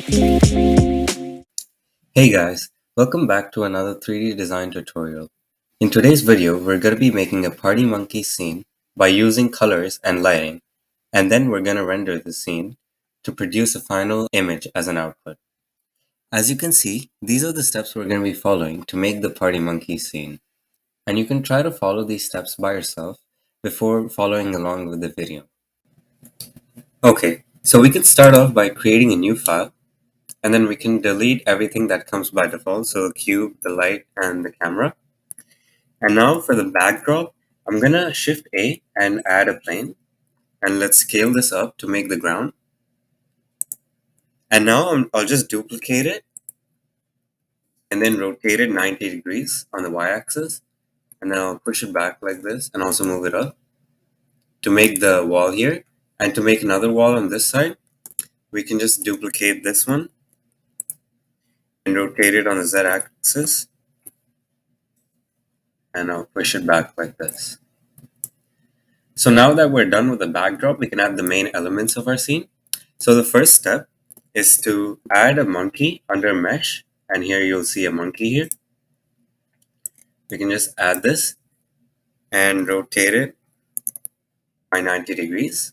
Hey guys, welcome back to another 3D design tutorial. In today's video, we're going to be making a party monkey scene by using colors and lighting, and then we're going to render the scene to produce a final image as an output. As you can see, these are the steps we're going to be following to make the party monkey scene, and you can try to follow these steps by yourself before following along with the video. Okay, so we can start off by creating a new file. And then we can delete everything that comes by default. So the cube, the light, and the camera. And now for the backdrop, I'm gonna Shift A and add a plane. And let's scale this up to make the ground. And now I'll just duplicate it and then rotate it 90 degrees on the y-axis. And then I'll push it back like this and also move it up to make the wall here. And to make another wall on this side, we can just duplicate this one and rotate it on the z-axis. And I'll push it back like this. So now that we're done with the backdrop, we can add the main elements of our scene. So the first step is to add a monkey under mesh. And here you'll see a monkey here. We can just add this and rotate it by 90 degrees.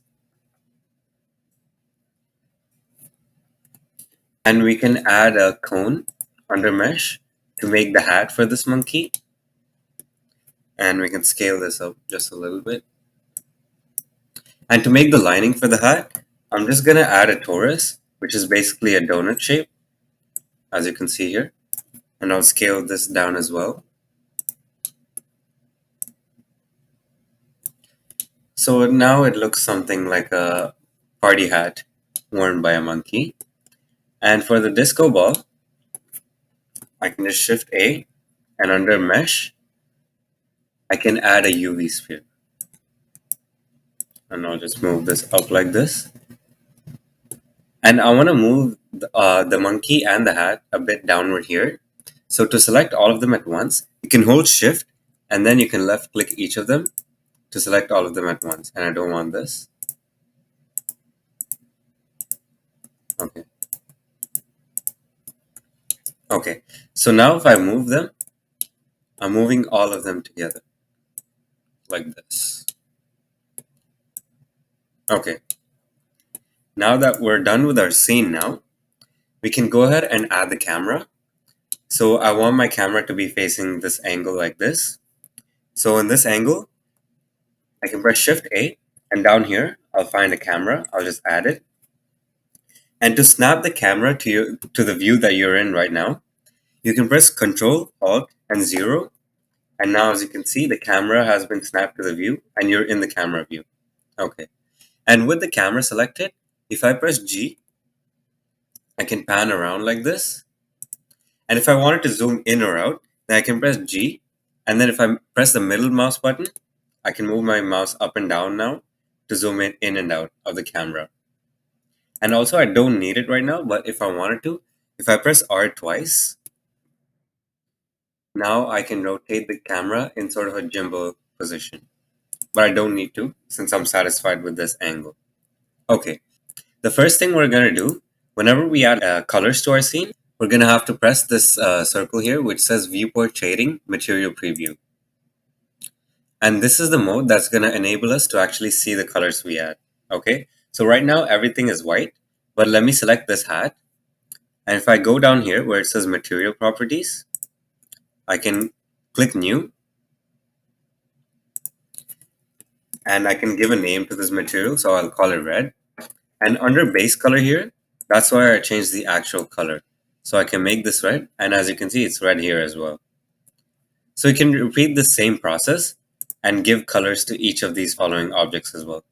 And we can add a cone under mesh to make the hat for this monkey. And we can scale this up just a little bit. And to make the lining for the hat, I'm just going to add a torus, which is basically a donut shape, as you can see here. And I'll scale this down as well. So now it looks something like a party hat worn by a monkey. And for the disco ball, I can just Shift A, and under mesh, I can add a UV sphere. And I'll just move this up like this. And I want to move the monkey and the hat a bit downward here. So to select all of them at once, you can hold Shift and then you can left click each of them to select all of them at once. And I don't want this. Okay. Okay. So now if I move them, I'm moving all of them together like this. Okay. Now that we're done with our scene now, we can go ahead and add the camera. So I want my camera to be facing this angle like this. So in this angle, I can press Shift A, and down here, I'll find a camera. I'll just add it. And to snap the camera to the view that you're in right now, you can press Control, Alt, and 0. And now, as you can see, the camera has been snapped to the view, and you're in the camera view. Okay. And with the camera selected, if I press G, I can pan around like this. And if I wanted to zoom in or out, then I can press G. And then if I press the middle mouse button, I can move my mouse up and down now to zoom in and out of the camera. And also, I don't need it right now, but if I wanted to, if I press R twice, now I can rotate the camera in sort of a gimbal position. But I don't need to, since I'm satisfied with this angle. Okay, the first thing we're going to do, whenever we add colors to our scene, we're going to have to press this circle here, which says Viewport Shading Material Preview. And this is the mode that's going to enable us to actually see the colors we add. Okay, so right now everything is white, but let me select this hat. And if I go down here where it says Material Properties, I can click New. And I can give a name to this material, so I'll call it red. And under base color here, that's why I changed the actual color. So I can make this red, and as you can see, it's red here as well. So you can repeat the same process and give colors to each of these following objects as well.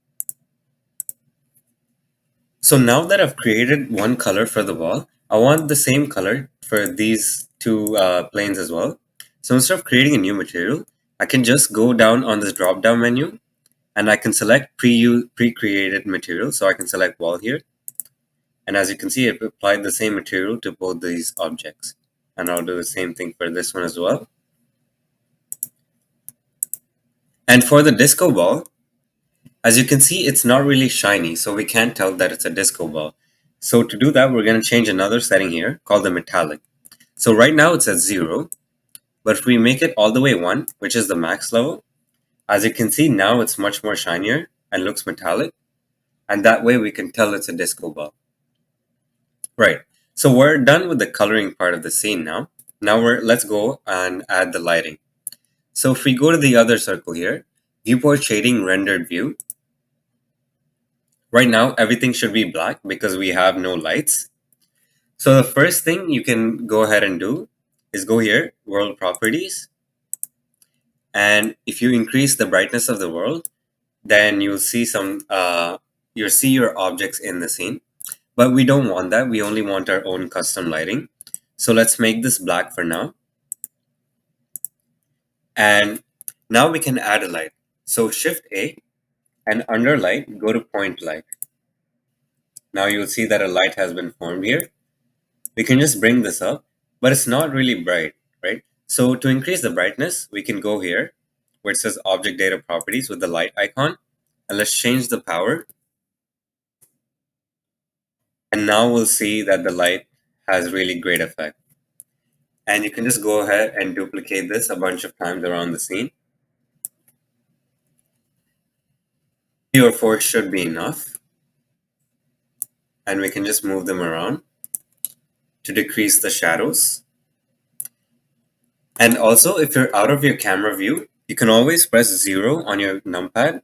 So now that I've created one color for the wall, I want the same color for these two planes as well. So instead of creating a new material, I can just go down on this drop-down menu and I can select pre-created material. So I can select wall here. And as you can see, I've applied the same material to both these objects. And I'll do the same thing for this one as well. And for the disco ball, as you can see, it's not really shiny, so we can't tell that it's a disco ball. So to do that, we're going to change another setting here called the metallic. So right now it's at 0, but if we make it all the way 1, which is the max level, as you can see now it's much more shinier and looks metallic, and that way we can tell it's a disco ball. Right, so we're done with the coloring part of the scene now. Now let's go and add the lighting. So if we go to the other circle here, viewport shading rendered view, right now everything should be black because we have no lights. So the first thing you can go ahead and do is go here, world properties, and if you increase the brightness of the world, then you'll see your objects in the scene. But we don't want that. We only want our own custom lighting. So let's make this black for now. And now we can add a light. So Shift A, and under light, go to point light. Now you'll see that a light has been formed here. We can just bring this up, but it's not really bright, right? So to increase the brightness, we can go here where it says object data properties with the light icon, and let's change the power. And now we'll see that the light has really great effect. And you can just go ahead and duplicate this a bunch of times around the scene. 3 or 4 should be enough. And we can just move them around to decrease the shadows. And also, if you're out of your camera view, you can always press 0 on your numpad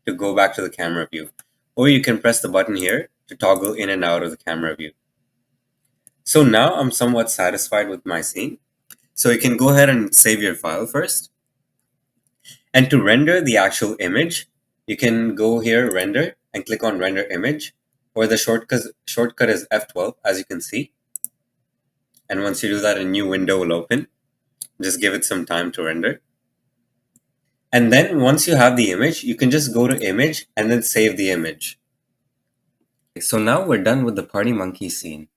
to go back to the camera view. Or you can press the button here to toggle in and out of the camera view. So now I'm somewhat satisfied with my scene. So you can go ahead and save your file first. And to render the actual image, you can go here, render, and click on render image, or the shortcut is F12, as you can see. And once you do that, a new window will open. Just give it some time to render. And then once you have the image, you can just go to image and then save the image. So now we're done with the party monkey scene.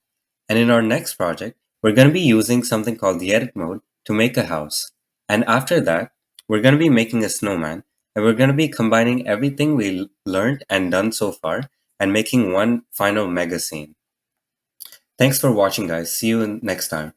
And in our next project, we're going to be using something called the edit mode to make a house. And after that, we're going to be making a snowman, and we're going to be combining everything we learned and done so far and making one final mega scene. Thanks for watching, guys. See you next time.